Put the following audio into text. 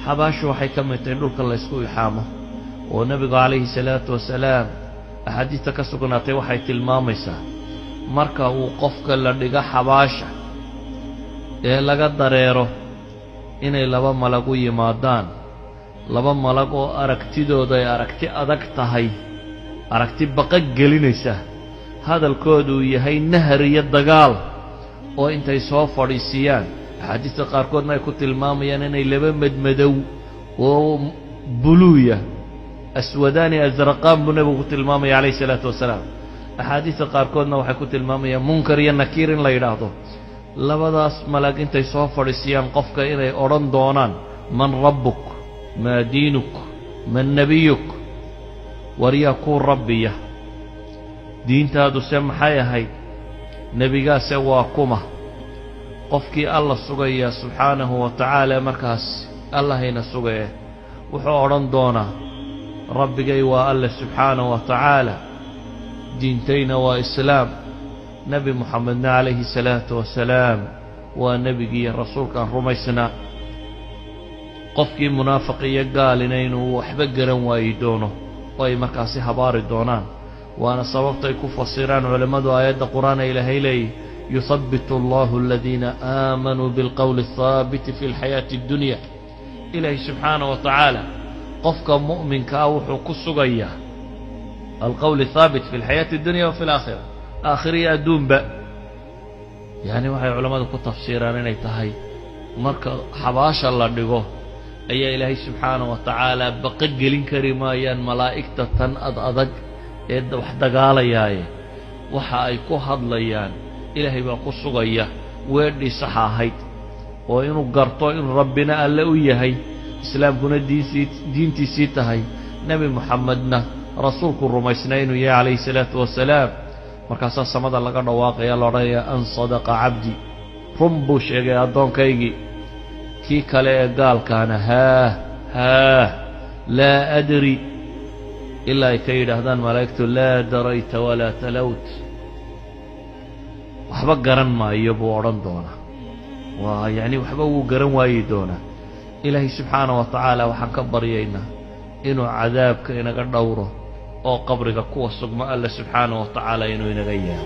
xabaashu waxay ka mid tahay dhulka la isku ilxaamo oo nabiga calayhi salaatu wasalaam axaadiista ka sugnaatay waxay tilmaamaysaa marka uu qofka la dhigo xabaasha ee laga dareero inay laba malag u yimaadaan laba malag oo aragtidooda ay aragti adag tahay aragti baqa gelinaysa hadalkoodu yahay nahar iyo dagaal oo intay soo fadhiisiyaan axaadiista qaarkoodna ay ku tilmaamayaan inay laba madmadow oo buluuya aswadaani asraqaan buu nebigu ku tilmaamaya calayhi salaatu wasalaam axaadiista qaarkoodna waxay ku tilmaamayaan munkar iyo nakiir in la yidhaahdo labadaas malag intay soo fadhiisiyaan qofka inay odhan doonaan man rabbuk maa diinuk man nebiyuk waryaa kuu rabbiya diintaaduse maxay ahayd nebigaase waa kuma qofkii alla sugaya subxaanahu wa tacaala markaas allahayna sugaya wuxuu odhan doonaa rabbigay waa alle subxaanahu wa tacaala diintayna waa islaam nebi moxamedna calayhi salaatu wasalaam waa nebigii rasuulkaan rumaysnaa qofkii munaafiq iyo gaalina inuu waxba garan waayi doono oo ay markaasi habaari doonaan waana sababtay ku fasiraan culammadu aayadda qur'aana ilaahay leeyahy yuthabbitu allahu aladiina aamanuu bilqowli athaabiti fi lxayaati addunya ilaahay subxaanahu wa tacaala qofka mu'minka ah wuxuu ku sugayaa alqowl athaabit fi lxayaati addunya wa fi alaakhira aakhiriya adduunba yacni waxay culammadu ku tafsiiraan inay tahay marka xabaasha la dhigo ayaa ilaahay subxaanahu wa tacaala baqa gelin kari maayaan malaa'igta tan ad adag ee wax dagaalayaaye waxa ay ku hadlayaan ilaahay baa ku sugaya weedhii saxa ahayd oo inuu garto inuu rabbina alle u yahay islaamkuna diintiisii tahay nebi moxamedna rasuulku rumaysnaa inuu yahay calayhi salaatu wasalaam markaasaa samada laga dhawaaqaya la odhanayaa an sadaqa cabdi run buu sheegay addoonkaygii kii kale ee gaalkaana haah laa adri ilaa ay ka yidhaahdaan malaa'igtu laa darayta walaa talawt waxba garan maayo buu odhan doonaa waa yacni waxba wuu garan waayi doonaa ilaahay subxaanahu wa tacaala waxaan ka baryaynaa inuu cadaabka inaga dhowro oo qabriga kuwa sugma alle subxaanahu wa tacaala inuu inaga yeelo